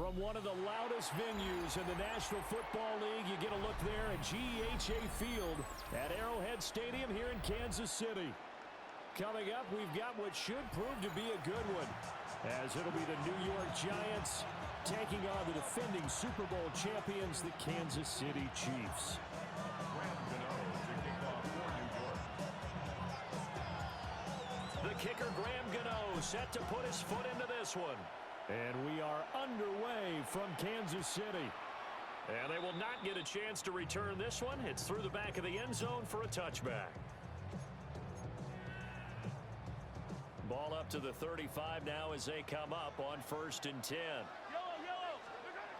From one of the loudest venues in the National Football League, you get a look there at GEHA Field at Arrowhead Stadium here in Kansas City. Coming up, we've got what should prove to be a good one, as it'll be the New York Giants taking on the defending Super Bowl champions, the Kansas City Chiefs. The kicker, Graham Gano, set to put his foot into this one. And we are underway from Kansas City. And they will not get a chance to return this one. It's through the back of the end zone for a touchback. Ball up to the 35 now as they come up on 1st and 10.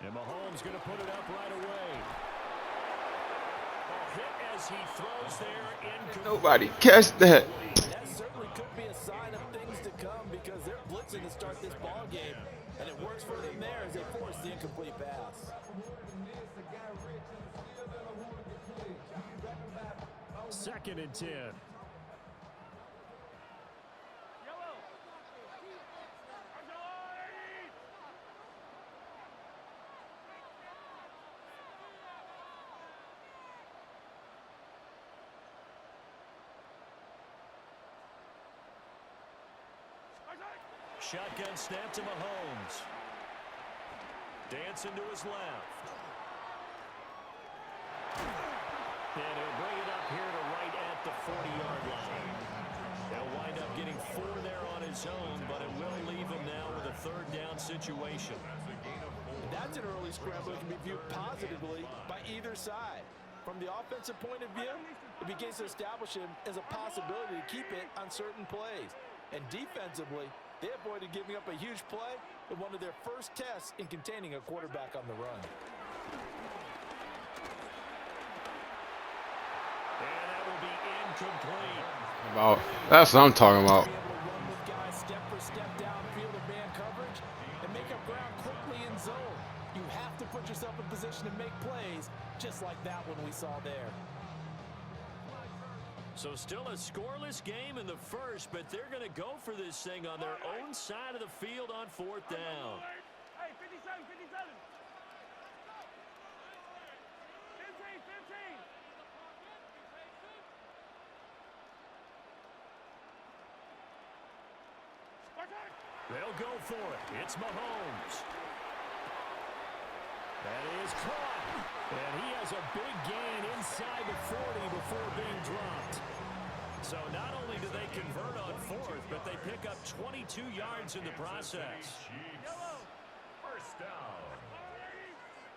And Mahomes going to put it up right away. A hit as he throws there. Nobody catch that. That certainly could be a sign of things to come because they're blitzing to start this ball game. And it works for them there as they force the incomplete pass. 2nd and 10. Shotgun snap to Mahomes. Dancing to his left. And he'll bring it up here to right at the 40-yard line. He'll wind up getting 4 there on his own, but it will leave him now with a 3rd down situation. That's an early scramble that can be viewed positively by either side. From the offensive point of view, it begins to establish him as a possibility to keep it on certain plays. And defensively, they avoided giving up a huge play in one of their first tests in containing a quarterback on the run. And that will be incomplete. That's what I'm talking about. Run with guys step for step downfield of man coverage and make up ground quickly in zone. You have to put yourself in position to make plays, just like that one we saw there. So still a scoreless game in the first, but they're going to go for this thing on their own side of the field on 4th down. Hey, 57, 57. 15, 15. They'll go for it. It's Mahomes. That is caught. And he has a big gain inside the 40 before being dropped. So not only do they convert on 4th, but they pick up 22 yards in the process. First down.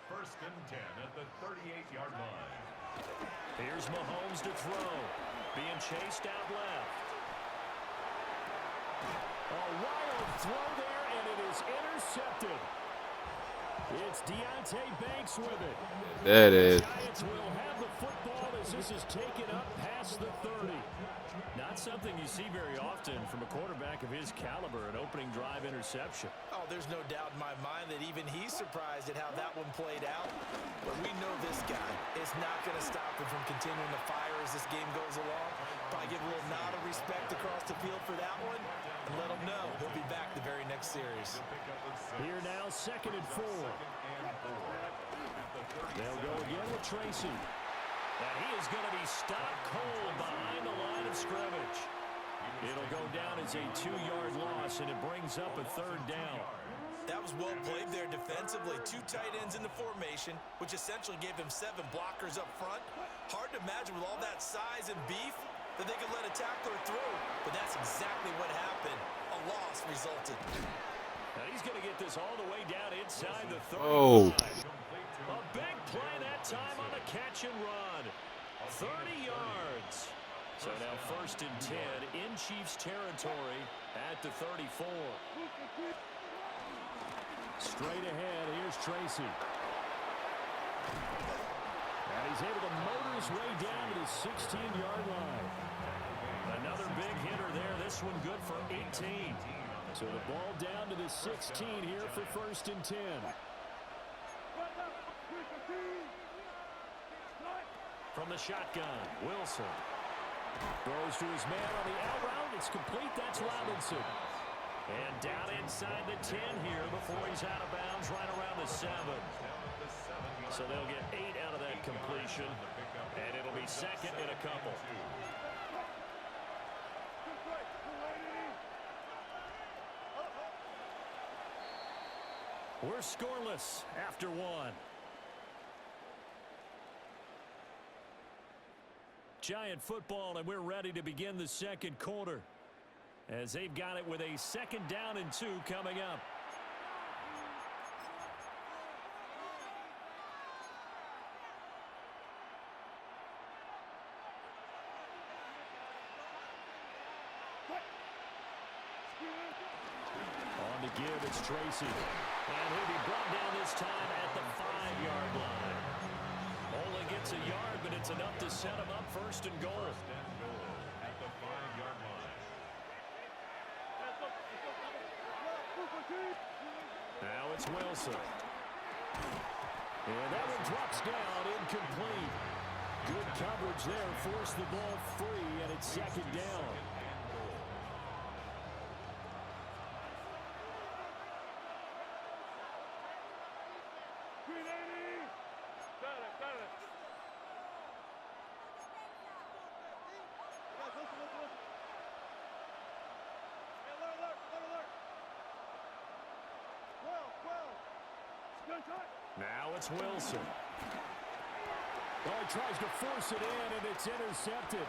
1st and 10 at the 38-yard line. Here's Mahomes to throw. Being chased out left. A wild throw there, and it is intercepted. It's Deontay Banks with it. There it is. The Giants will have the football as this is taken up past the 30. Not something you see very often from a quarterback of his caliber, an opening drive interception. Oh, there's no doubt in my mind that even he's surprised at how that one played out. But we know this guy is not going to stop him from continuing to fire as this game goes along. Probably give a little nod of respect across the field for that one. And let him know he'll be back the very next series. Here now, 2nd and 4. They'll go again with Tracy. And he is going to be stopped cold behind the line of scrimmage. It'll go down as a 2-yard loss, and it brings up a 3rd down. That was well played there defensively. 2 tight ends in the formation, which essentially gave them 7 blockers up front. Hard to imagine with all that size and beef that they could let a tackler through, but that's exactly what happened. A loss resulted. Now he's going to get this all the way down inside the 35. Oh. A big play that time on a catch and run. 30 yards. So now 1st and 10 in Chiefs territory at the 34. Straight ahead, here's Tracy. And he's able to motor his way down to the 16-yard line. Another big hitter there. This one good for 18. So the ball down to the 16 here for 1st and 10. From the shotgun, Wilson throws to his man on the out route. It's complete. That's Robinson. And down inside the 10 here before he's out of bounds right around the 7. So they'll get 8 out of that completion, and it'll be second and a couple. We're scoreless after 1. Giant football, and we're ready to begin the second quarter, as they've got it with a 2nd down and 2 coming up. On the give, it's Tracy. And he'll be brought down this time at the 5-yard line. Only gets a yard, but it's enough to set him up 1st and goal. At the 5-yard line. Now it's Wilson. And that one drops down, incomplete. Good coverage there, forced the ball free, and it's 2nd down. Now it's Wilson. Oh, he tries to force it in, and it's intercepted.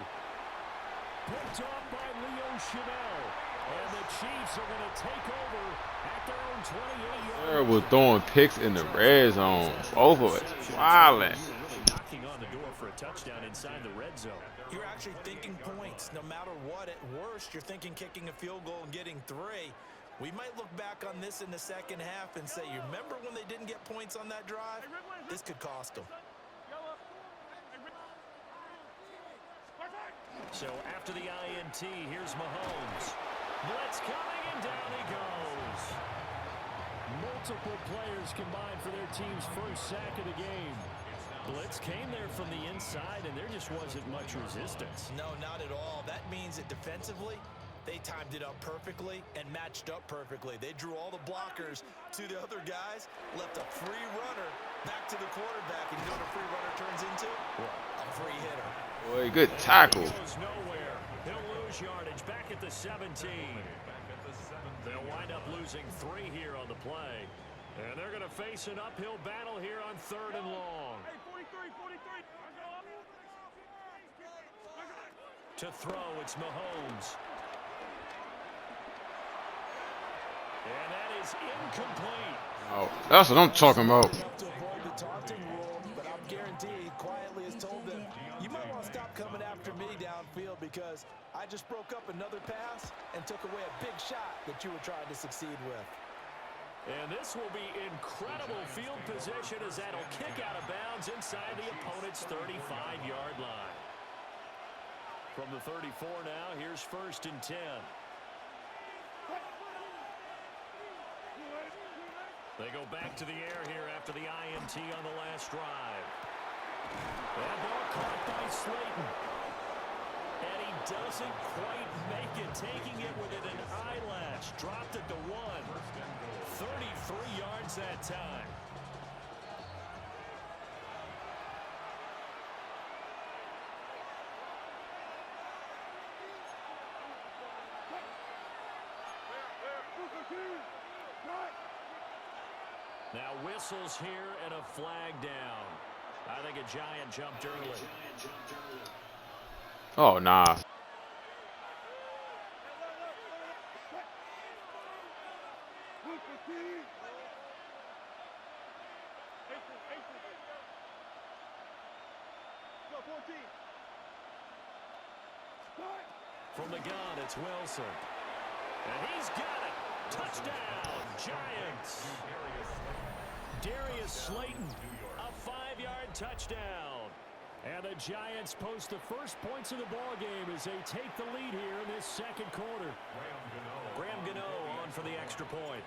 Picked off by Leo Chanel. And the Chiefs are going to take over at their own 28-yard line. Was throwing picks in the red zone. Both of it. Violent. Knocking on the door for a touchdown inside the red zone. You're actually thinking points. No matter what, at worst, you're thinking kicking a field goal and getting 3. We might look back on this in the second half and say, you remember when they didn't get points on that drive? This could cost them. So after the INT, here's Mahomes. Blitz coming, and down he goes. Multiple players combined for their team's first sack of the game. Blitz came there from the inside, and there just wasn't much resistance. No, not at all. That means that defensively, they timed it up perfectly and matched up perfectly. They drew all the blockers to the other guys, left a free runner back to the quarterback, and you know what a free runner turns into? A free hitter. Boy, good tackle. He goes nowhere. He'll lose yardage back at the 17. They'll wind up losing 3 here on the play. And they're going to face an uphill battle here on 3rd and long. To throw, it's Mahomes. And that is incomplete. Oh, that's what I'm talking about. To avoid the taunting rule, but I'm guaranteed quietly has told them, you might want to stop coming after me downfield because I just broke up another pass and took away a big shot that you were trying to succeed with. And this will be incredible field position as that'll kick out of bounds inside the opponent's 35-yard line. From the 34 now, here's 1st and 10. They go back to the air here after the INT on the last drive. That ball caught by Slayton. And he doesn't quite make it, taking it within an eyelash. Dropped at the 1. 33 yards that time. Now whistles here and a flag down. I think a Giant jumped early. Oh, nah. From the gun, it's Wilson. And he's got it. Touchdown, Giants. Darius Slayton, a 5-yard touchdown. And the Giants post the first points of the ball game as they take the lead here in this second quarter. Graham Gano on for the extra point.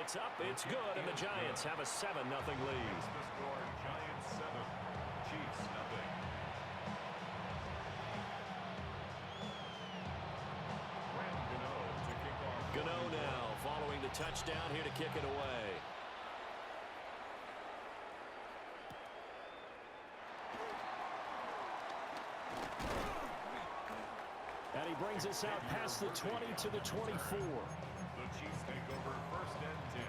It's up, it's good, and the Giants have a 7-0 lead. Giants 7, Chiefs 0. Gano now following the touchdown here to kick it away. And he brings us out past the 20 to the 24. The Chiefs take over 1st and 10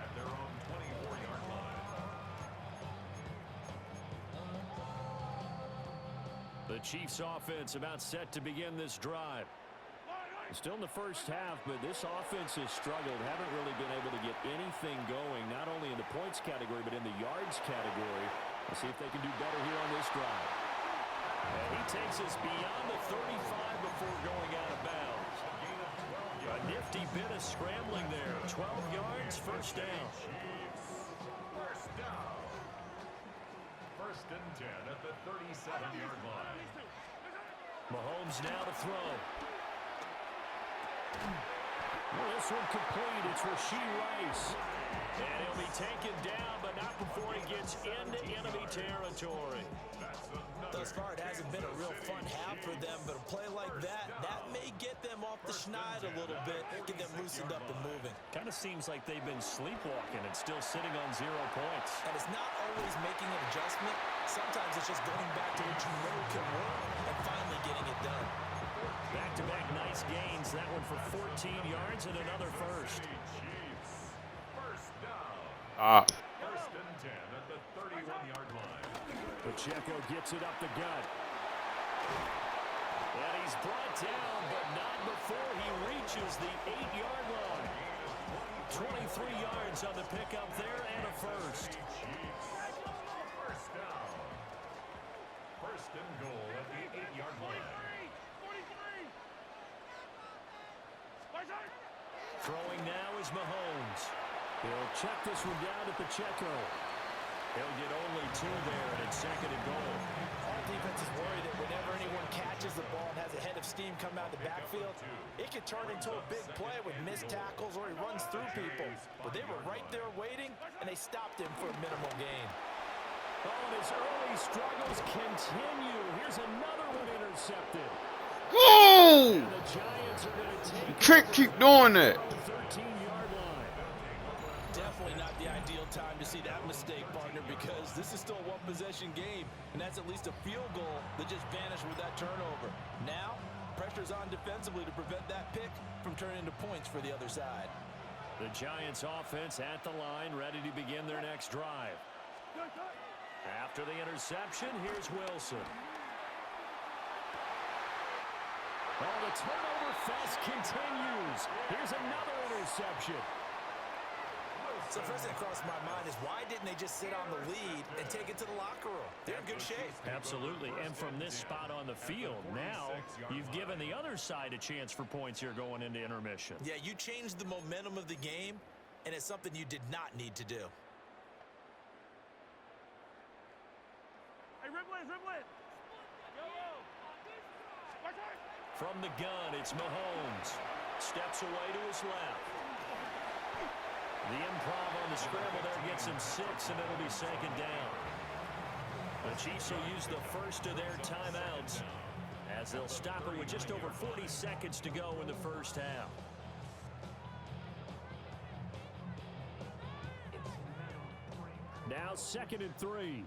at their own 24-yard line. The Chiefs offense about set to begin this drive. Still in the first half, but this offense has struggled. Haven't really been able to get anything going, not only in the points category, but in the yards category. Let's see if they can do better here on this drive. And he takes us beyond the 35 before going out of bounds. A nifty bit of scrambling there. 12 yards, first down. First down. 1st and 10 at the 37-yard line. Mahomes now to throw. Well, this one complete. It's Rashee Rice. And he'll be taken down, but not before he gets into enemy territory. Thus far, it hasn't been a real fun half for them, but a play like that may get them off the schneid a little bit, get them loosened up and moving. Kind of seems like they've been sleepwalking and still sitting on 0 points. And it's not always making an adjustment. Sometimes it's just going back to what you know can work and finally getting it done. Back-to-back nice gains. That one for 14 yards and another first. First down. 1st and 10 at the 31-yard line. Pacheco gets it up the gut. And he's brought down, but not before he reaches the 8-yard line. 23 yards on the pickup there and a first. First down. 1st and goal at the 8-yard line. Throwing now is Mahomes. He'll check this one down to Pacheco. He'll get only 2 there, and it's 2nd and goal. Our defense is worried that whenever anyone catches the ball and has a head of steam come out of the backfield, it can turn into a big play with missed tackles or he runs through people. But they were right there waiting, and they stopped him for a minimal gain. Oh, and his early struggles continue. Here's another one intercepted. Whoa! And the Giants are going to take Can't keep doing that. 13-yard line. Definitely not the ideal time to see that mistake, partner, because this is still a one-possession game, and that's at least a field goal that just vanished with that turnover. Now, pressure's on defensively to prevent that pick from turning into points for the other side. The Giants offense at the line, ready to begin their next drive. After the interception, here's Wilson. Oh, the turnover fest continues. Here's another interception. So first thing that crossed my mind is why didn't they just sit on the lead and take it to the locker room? They're in good shape. Absolutely, and from this spot on the field, now you've given the other side a chance for points here going into intermission. Yeah, you changed the momentum of the game, and it's something you did not need to do. Hey, Ripley, Ripley. From the gun, it's Mahomes. Steps away to his left. The improv on the scramble there gets him 6, and it'll be 2nd down. The Chiefs will use the first of their timeouts as they'll stop it with just over 40 seconds to go in the first half. Now 2nd and 3.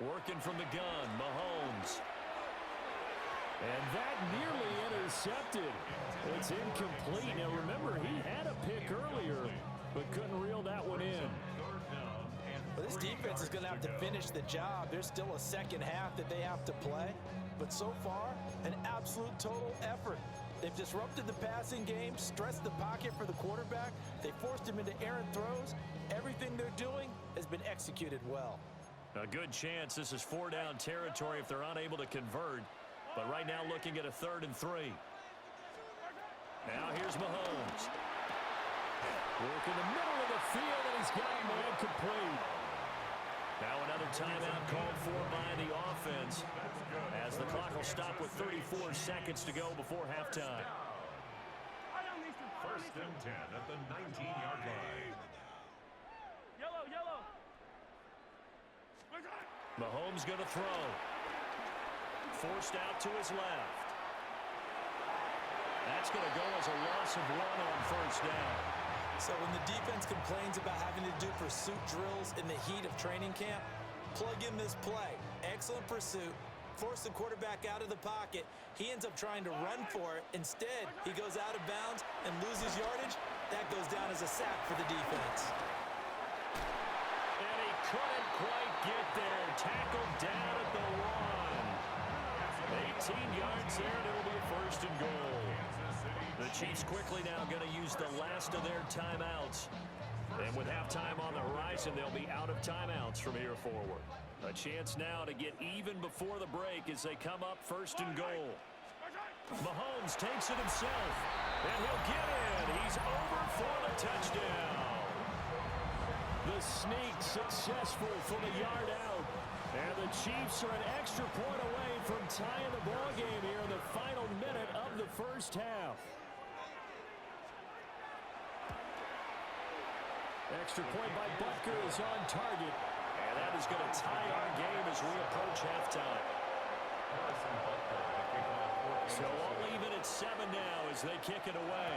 Working from the gun, Mahomes. And that nearly intercepted. It's incomplete. Now remember, he had a pick earlier, but couldn't reel that one in. Well, this defense is going to have to finish the job. There's still a second half that they have to play. But so far, an absolute total effort. They've disrupted the passing game, stressed the pocket for the quarterback. They forced him into errant throws. Everything they're doing has been executed well. A good chance this is 4-down territory if they're unable to convert. But right now looking at a 3rd and 3. Now here's Mahomes. Work in the middle of the field, and he's got him man complete. Now another timeout called for by the offense as the clock will stop with 34 seconds to go before halftime. 1st and 10 at the 19-yard line. Yellow, yellow. Mahomes going to throw. Forced out to his left. That's going to go as a loss of 1 on first down. So when the defense complains about having to do pursuit drills in the heat of training camp, plug in this play. Excellent pursuit. Force the quarterback out of the pocket. He ends up trying to run for it. Instead, he goes out of bounds and loses yardage. That goes down as a sack for the defense. And he couldn't quite get there. Tackled down at the 1. 18 yards there, and it'll be a first and goal. The Chiefs quickly now going to use the last of their timeouts. And with halftime on the horizon, they'll be out of timeouts from here forward. A chance now to get even before the break as they come up first and goal. Mahomes takes it himself, and he'll get in. He's over for the touchdown. The sneak successful from a yard out. And the Chiefs are an extra point away from tying the ball game here in the final minute of the first half. Extra point by Butker is on target. And that is going to tie our game as we approach halftime. So all even at 7 now as they kick it away.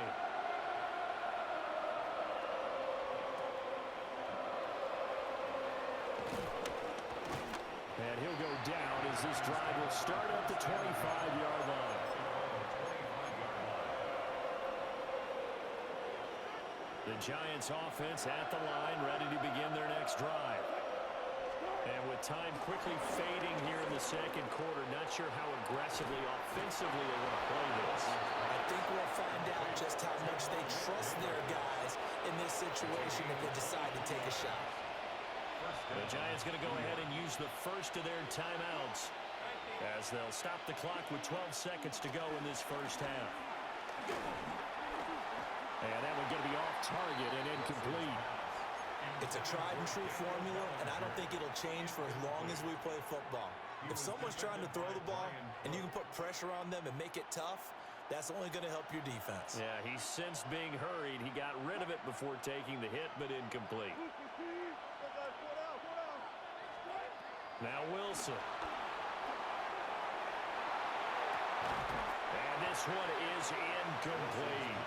And he'll go down as this drive will start at the 25-yard line. The Giants offense at the line, ready to begin their next drive. And with time quickly fading here in the second quarter, not sure how aggressively, offensively they want to play this. I think we'll find out just how much they trust their guys in this situation if they decide to take a shot. The Giants going to go ahead and use the first of their timeouts as they'll stop the clock with 12 seconds to go in this first half. And that one going to be off target and incomplete. It's a tried-and-true formula, and I don't think it'll change for as long as we play football. If someone's trying to throw the ball and you can put pressure on them and make it tough, that's only going to help your defense. Yeah, he sensed being hurried. He got rid of it before taking the hit, but incomplete. Now Wilson. And this one is incomplete.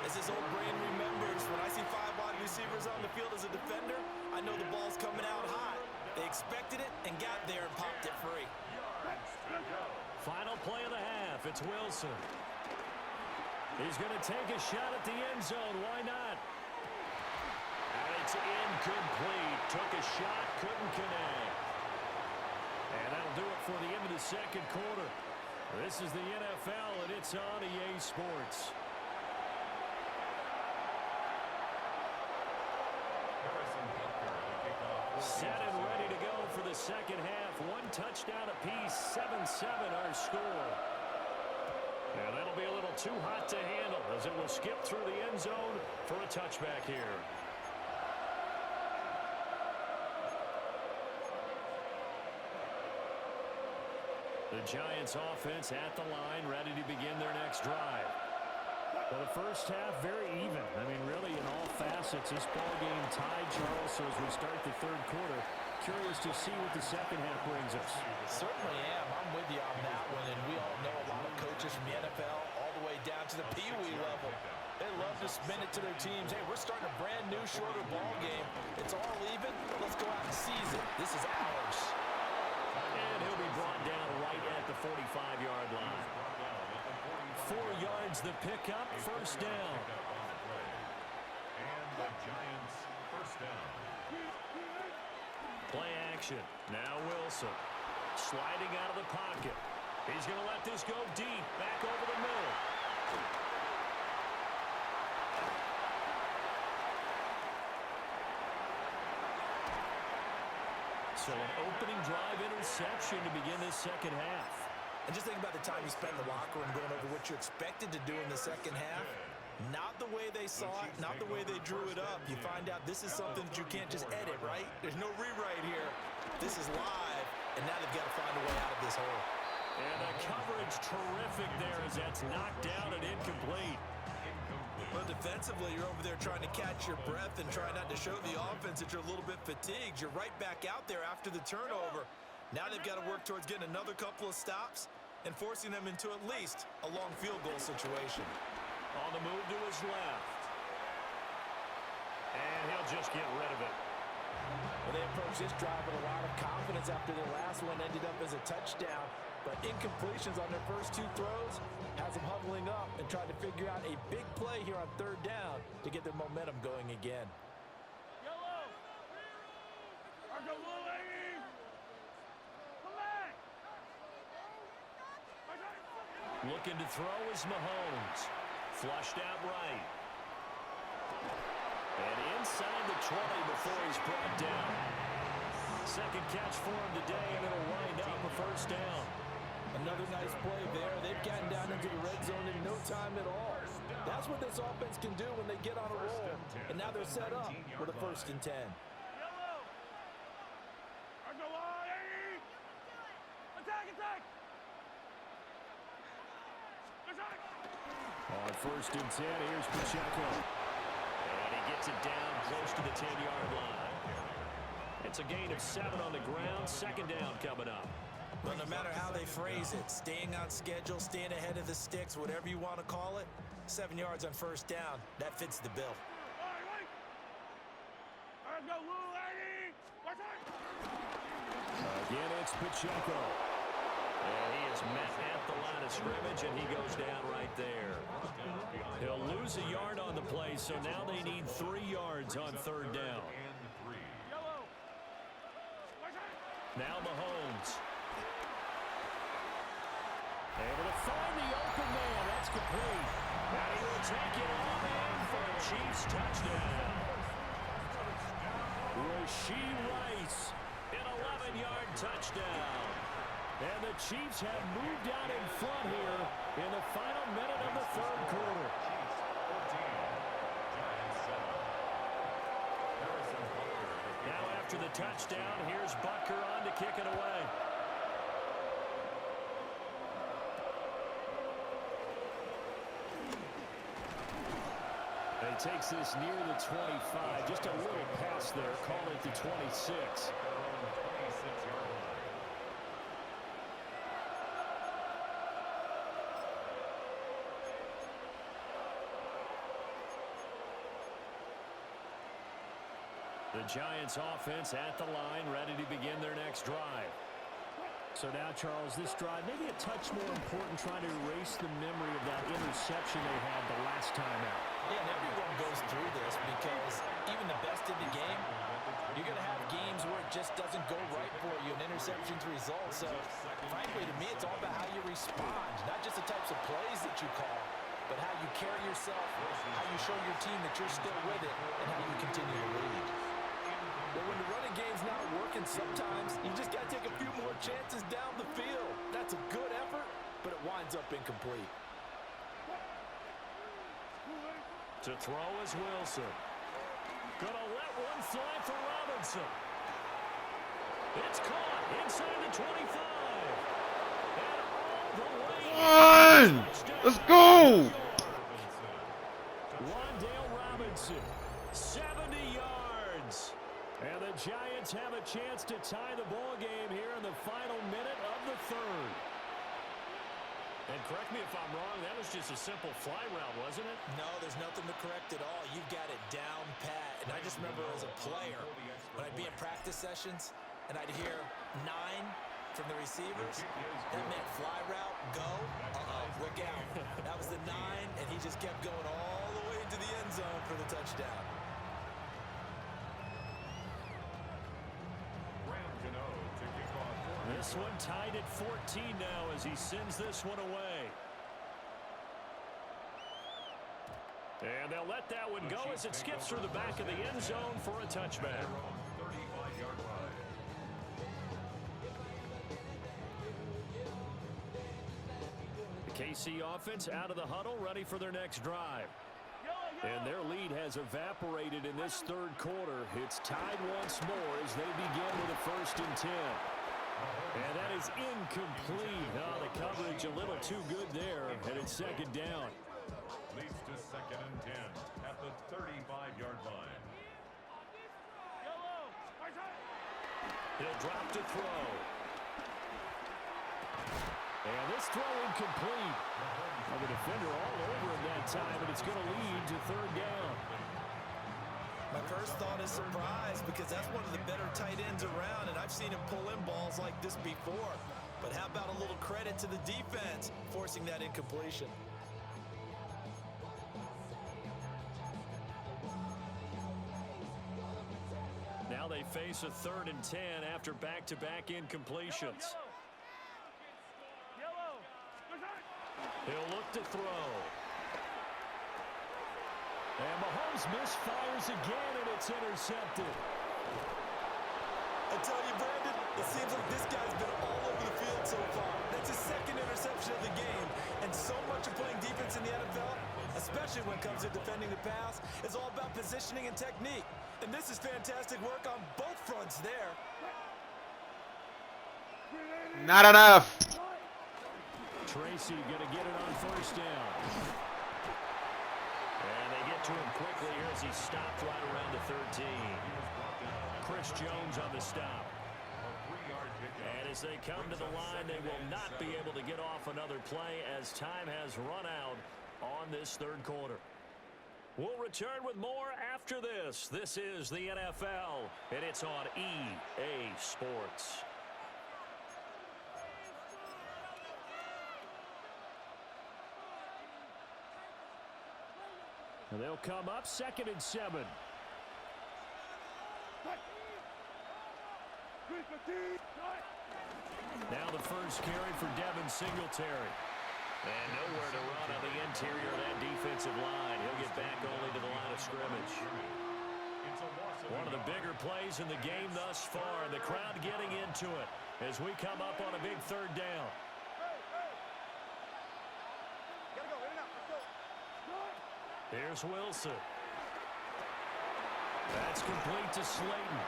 As his old brain remembers, when I see 5 wide receivers on the field as a defender, I know the ball's coming out hot. They expected it and got there and popped it free. Final play of the half. It's Wilson. He's going to take a shot at the end zone. Why not? And it's incomplete. Took a shot, couldn't connect. And that'll do it for the end of the second quarter. This is the NFL, and it's on EA Sports. Set and ready to go for the second half. 1 touchdown apiece, 7-7 our score. And that'll be a little too hot to handle as it will skip through the end zone for a touchback here. The Giants offense at the line, ready to begin their next drive. Well, the first half, very even. I mean, really, in all facets, this ball game tied, Charles. So as we start the third quarter, curious to see what the second half brings us. Certainly am. I'm with you on that one. And we all know a lot of coaches from the NFL all the way down to the Pee Wee level. They love to spin it to their teams. Hey, we're starting a brand new, shorter ball game. It's all even. Let's go out and seize it. This is ours. And he'll be brought down right at the 45-yard line. 4 yards the pickup, first down. And the Giants first down. Play action. Now Wilson. Sliding out of the pocket. He's going to let this go deep. Back over the middle. So an opening drive interception to begin this second half. And just think about the time you spent in the locker room going over what you expected to do in the second half. Not the way they saw it, not the way they drew it up. You find out this is something that you can't just edit, right? There's no rewrite here. This is live, and now they've got to find a way out of this hole. And the coverage terrific there as that's knocked down and incomplete. Well, defensively, you're over there trying to catch your breath and try not to show the offense that you're a little bit fatigued. You're right back out there after the turnover. Now they've got to work towards getting another couple of stops and forcing them into at least a long field goal situation. On the move to his left. And he'll just get rid of it. Well, they approached this drive with a lot of confidence after their last one ended up as a touchdown. But incompletions on their first two throws has them huddling up and trying to figure out a big play here on third down to get their momentum going again. Yellow. Argo blue, lady. Come back. Looking to throw is Mahomes. Flushed out right. And inside the 20 before he's brought down. Second catch for him today, and it'll wind up a first down. Another nice play there. They've gotten down into the red zone in no time at all. That's what this offense can do when they get on a roll. And now they're set up with a 1st and 10. Yellow. Argo wide, lady. Attack, attack. Attack. On 1st and 10, here's Pacheco. And he gets it down close to the 10-yard line. It's a gain of 7 on the ground. Second down coming up. Well, no matter how they phrase it, staying on schedule, staying ahead of the sticks, whatever you want to call it, 7 yards on 1st down, that fits the bill. Wait. Argo blue, lady. Attack. Again, it's Pacheco. And he is met at the line of scrimmage, and he goes down right there. He'll lose a yard on the play, so now they need 3 yards on 3rd down. Yellow. Attack. Now Mahomes. Able to find the open man. That's complete. And he will take it all in for a Chiefs touchdown. Rashee Rice, an 11-yard touchdown. And the Chiefs have moved out in front here in the final minute of the 3rd quarter. Now after the touchdown, here's Butker on to kick it away. And he takes this near the 25. Just a little pass there. Call it the 26. The Giants offense at the line, ready to begin their next drive. So now, Charles, this drive maybe a touch more important, trying to erase the memory of that interception they had the last time out. Yeah, and everyone goes through this because even the best in the game, you're going to have games where it just doesn't go right for you, and interceptions result. So, frankly, to me, it's all about how you respond, not just the types of plays that you call, but how you carry yourself, how you show your team that you're still with it, and how you continue to lead. But when the running game's not working, sometimes you just got to take a few more chances down the field. That's a good effort, but it winds up incomplete. To throw is Wilson. Gonna let one fly for Robinson. It's caught inside the 25. And all the way. Let's go. Wandale Robinson, 70 yards. And the Giants have a chance to tie the ball game here in the final minute of the 3rd. And correct me if I'm wrong, that was just a simple fly route, wasn't it? No, there's nothing to correct at all. You've got it down pat. And I just remember as a player, when I'd be in practice sessions, and I'd hear 9 from the receivers, that meant fly route, go, look out. That was the 9, and he just kept going all the way into the end zone for the touchdown. This one tied at 14 now as he sends this one away. And they'll let that one go as it skips through the back of the end zone for a touchback. The KC offense out of the huddle, ready for their next drive. And their lead has evaporated in this 3rd quarter. It's tied once more as they begin with a 1st and 10. And that is incomplete. Oh, the coverage a little too good there, and it's 2nd down. Leads to 2nd and 10 at the 35-yard line. He'll drop to throw. And this throw incomplete. Well, the defender all over him that time, and it's going to lead to third down. My first thought is surprise because that's one of the better tight ends around, and I've seen him pull in balls like this before. But how about a little credit to the defense forcing that incompletion? Now they face a 3rd and 10 after back-to-back incompletions. Yellow. He'll look to throw. And Mahomes misfires again, and it's intercepted. I tell you, Brandon, it seems like this guy's been all over the field so far. That's his 2nd interception of the game. And so much of playing defense in the NFL, especially when it comes to defending the pass, is all about positioning and technique. And this is fantastic work on both fronts there. Not enough. Tracy going to get it on 1st down. And they get to him quickly here as he stopped right around the 13. Chris Jones on the stop. And as they come to the line, they will not be able to get off another play as time has run out on this 3rd quarter. We'll return with more after this. This is the NFL, and it's on EA Sports. And they'll come up 2nd and 7. Now the first carry for Devin Singletary. And nowhere to run on the interior of that defensive line. He'll get back only to the line of scrimmage. One of the bigger plays in the game thus far. The crowd getting into it as we come up on a big 3rd down. Here's Wilson. That's complete to Slayton.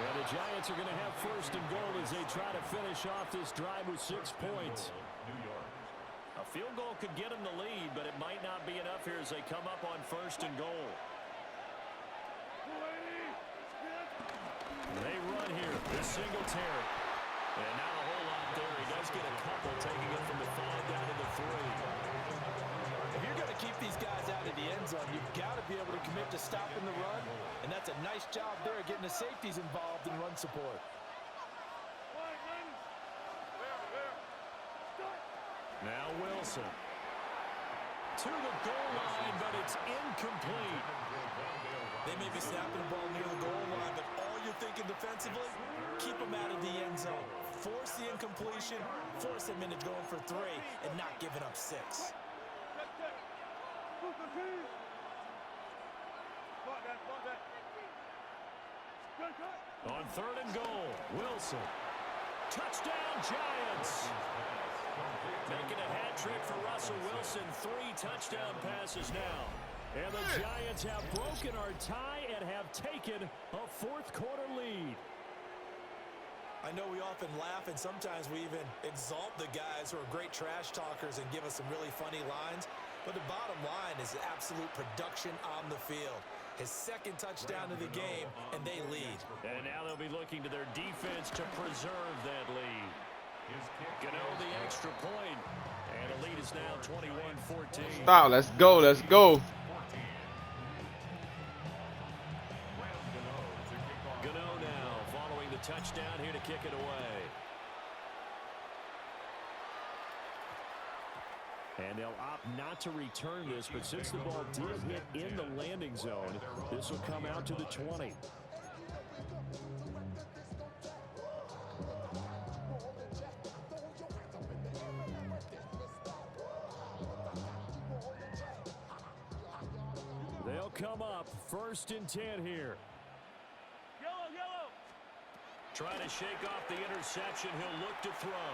And the Giants are going to have 1st and goal as they try to finish off this drive with 6 points. A field goal could get them the lead, but it might not be enough here as they come up on 1st and goal. They run here. This Singletary. And not a whole lot there. He does get a couple, taking it from the 5 down to the 3. If you're going to keep these guys out of the end zone, you've got to be able to commit to stopping the run. And that's a nice job there getting the safeties involved in run support. Now Wilson. To the goal line, but it's incomplete. They may be snapping the ball near the goal line, but all you're thinking defensively, keep them out of the end zone. Force the incompletion, force them into going for 3, and not giving up 6. On 3rd and goal, Wilson. Touchdown, Giants. Making a hat trick for Russell Wilson. 3 touchdown passes now. And the Giants have broken our tie and have taken a 4th quarter lead. I know we often laugh and sometimes we even exalt the guys who are great trash talkers and give us some really funny lines. But the bottom line is absolute production on the field. His 2nd touchdown of the game, and they lead. And now they'll be looking to their defense to preserve that lead. Gano the extra point. And the lead is now 21-14. Stop. Let's go. Let's go. Gano now following the touchdown here to kick it away. And they'll opt not to return this, but since the ball did hit in the landing zone, this will come out to the 20. They'll come up 1st and 10 here. Yellow. Trying to shake off the interception. He'll look to throw.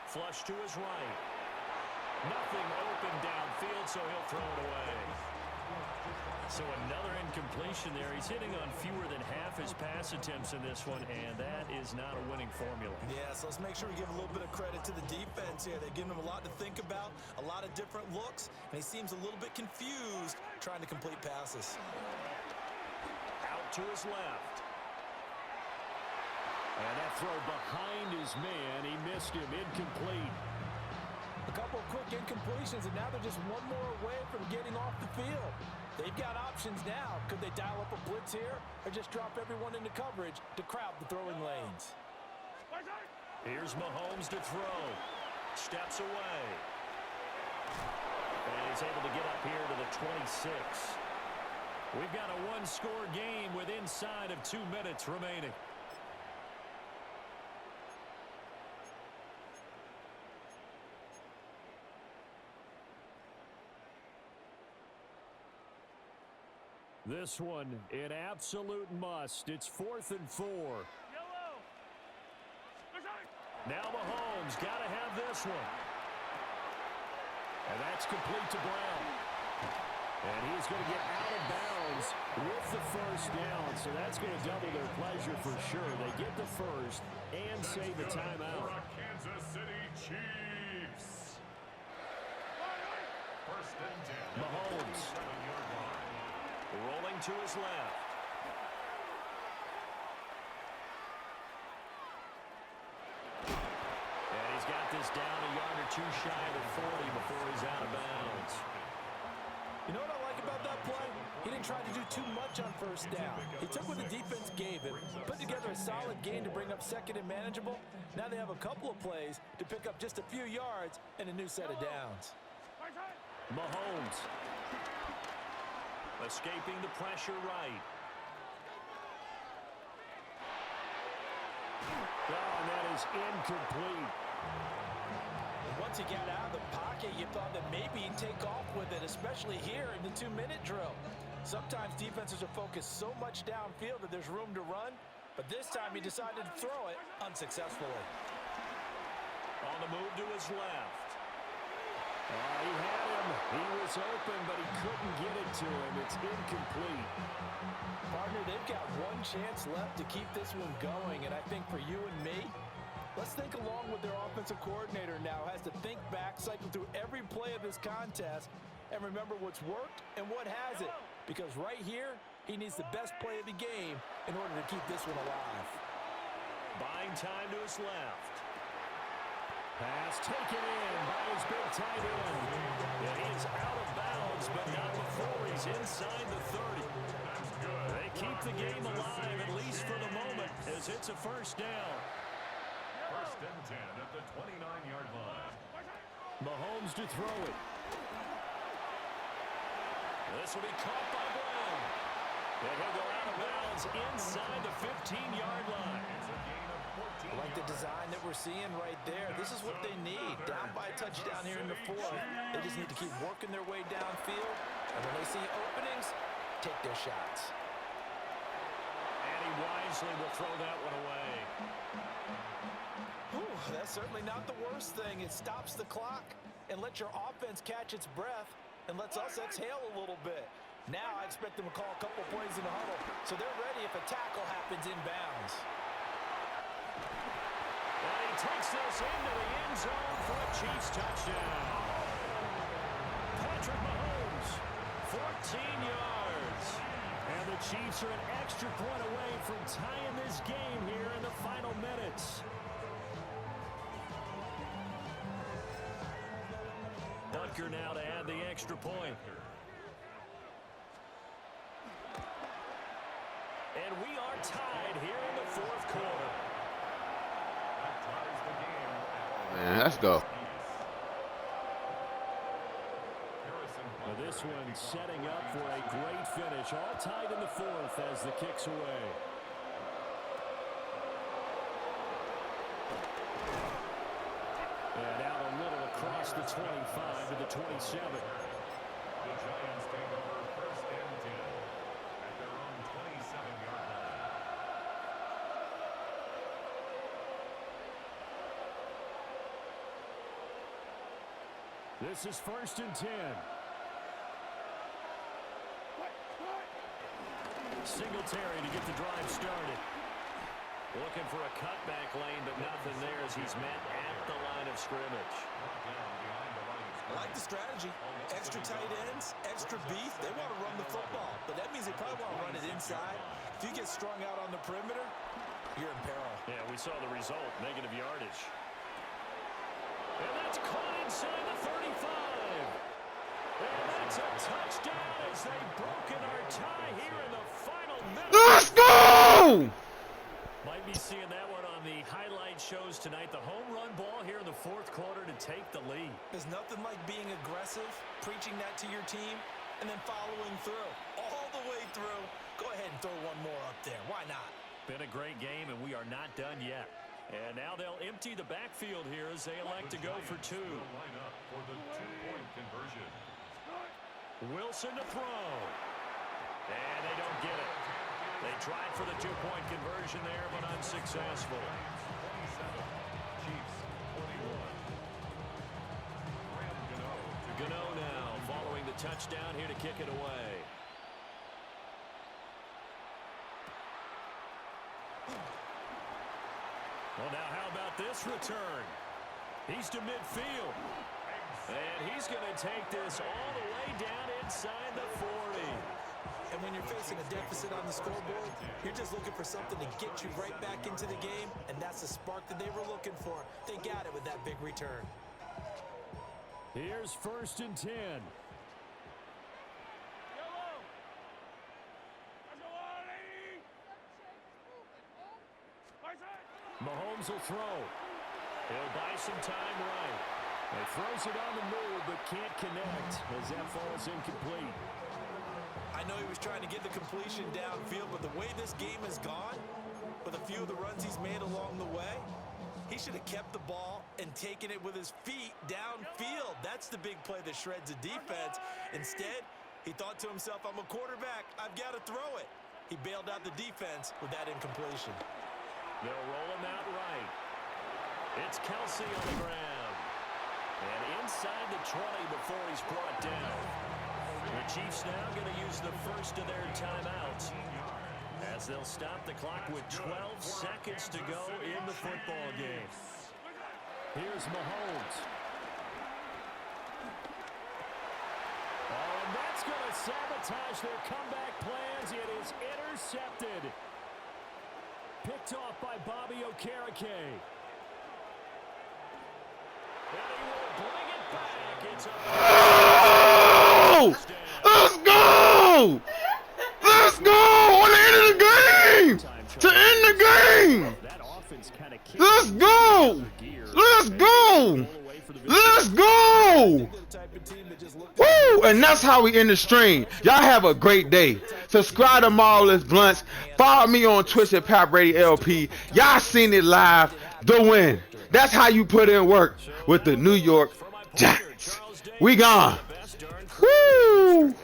Flush to his right. Nothing open downfield, so he'll throw it away. So another incompletion there. He's hitting on fewer than half his pass attempts in this one, and that is not a winning formula. Yeah, so let's make sure we give a little bit of credit to the defense here. They're giving him a lot to think about, a lot of different looks, and he seems a little bit confused trying to complete passes. Out to his left. And that throw behind his man. He missed him. Incomplete. A couple of quick incompletions, and now they're just one more away from getting off the field. They've got options now. Could they dial up a blitz here or just drop everyone into coverage to crowd the throwing lanes? Here's Mahomes to throw. Steps away. And he's able to get up here to the 26. We've got a one-score game with inside of 2 minutes remaining. This one, an absolute must. It's 4th and 4. Now Mahomes got to have this one. And that's complete to Brown. And he's going to get out of bounds with the first down. So that's going to double their pleasure for sure. They get the first and save the timeout. Kansas City Chiefs. First and 10. Mahomes. Rolling to his left. And he's got this down a yard or two shy of the 40 before he's out of bounds. You know what I like about that play? He didn't try to do too much on first down. He took what the defense gave him, put together a solid gain to bring up second and manageable. Now they have a couple of plays to pick up just a few yards and a new set of downs. Mahomes. Escaping the pressure right. Oh, and that is incomplete. Once he got out of the pocket, you thought that maybe he'd take off with it, especially here in the 2-minute drill. Sometimes defenses are focused so much downfield that there's room to run, but this time he decided to throw it unsuccessfully. On the move to his left. He had him. He was open, but he couldn't get it to him. It's incomplete. Partner, they've got one chance left to keep this one going, and I think for you and me, let's think along with their offensive coordinator now. Has to think back, cycle through every play of this contest, and remember what's worked and what hasn't. Because right here, he needs the best play of the game in order to keep this one alive. Buying time to his left. Pass taken in by his big tight end. And he is out of bounds, but not before he's inside the 30. They keep the game alive, at least for the moment, as it's a first down. First and 10 at the 29-yard line. Mahomes to throw it. This will be caught by Brown. And he'll go out of bounds inside the 15-yard line. I like the design that we're seeing right there. This is what they need. Down by a touchdown here in the 4th. They just need to keep working their way downfield. And when they see openings, take their shots. And he wisely will throw that one away. Whew, that's certainly not the worst thing. It stops the clock and lets your offense catch its breath and lets us exhale a little bit. Now I expect them to call a couple plays in the huddle, so they're ready if a tackle happens inbounds. And he takes this into the end zone for a Chiefs touchdown. Patrick Mahomes, 14 yards. And the Chiefs are an extra point away from tying this game here in the final minutes. Dunker now to add the extra point. And we are tied here in the 4th quarter. Man, let's go. Well, this one setting up for a great finish. All tied in the 4th as the kick's away. And out a little across the 25 to the 27. The Giants take over first and 10 at their own 27-yard line. This is first and 10. Singletary to get the drive started. Looking for a cutback lane, but nothing there as he's met at the line of scrimmage. I like the strategy. Extra tight ends, extra beef. They want to run the football, but that means they probably want to run it inside. If you get strung out on the perimeter, you're in peril. Yeah, we saw the result, negative yardage. And that's caught inside the 35. And that's a touchdown as they've broken our tie here in the final minute. Let's go! Might be seeing that one on the highlight shows tonight. The home run ball here in the fourth quarter to take the lead. There's nothing like being aggressive, preaching that to your team, and then following through. All the way through. Go ahead and throw one more up there. Why not? Been a great game, and we are not done yet. And now they'll empty the backfield here as they elect to go for two. Line up for the two-point conversion. Wilson to throw. And they don't get it. They tried for the two-point conversion there, but unsuccessful. 27, Chiefs 21. Gano now following the touchdown here to kick it away. Well, now how about this return? He's to midfield. And he's going to take this all the way down inside the 40. And when you're facing a deficit on the scoreboard, you're just looking for something to get you right back into the game, and that's the spark that they were looking for. They got it with that big return. Here's 1st and 10. Mahomes will throw. He'll buy some time right. He throws it on the move, but can't connect as that falls incomplete. I know he was trying to get the completion downfield, but the way this game has gone, with a few of the runs he's made along the way, he should have kept the ball and taken it with his feet downfield. That's the big play that shreds a defense. Instead, he thought to himself, I'm a quarterback. I've got to throw it. He bailed out the defense with that incompletion. They'll roll him out right. It's Kelsey on the ground. And inside the 20 before he's brought down. The Chiefs now going to use the first of their timeouts as they'll stop the clock with 12 seconds to go in the football game. Here's Mahomes. Oh, and that's going to sabotage their comeback plans. It is intercepted. Picked off by Bobby Okereke. And he will bring it back. It's a... Oh! Let's go! Let's go! On the end of the game! To end the game! Let's go! Let's go! Let's go! Woo! And that's how we end the stream. Y'all have a great day. Subscribe to Marvelous Bluntz. Follow me on Twitch at PAPBRADY LP. Y'all seen it live. The win. That's how you put in work with the New York Giants. We gone. Woo!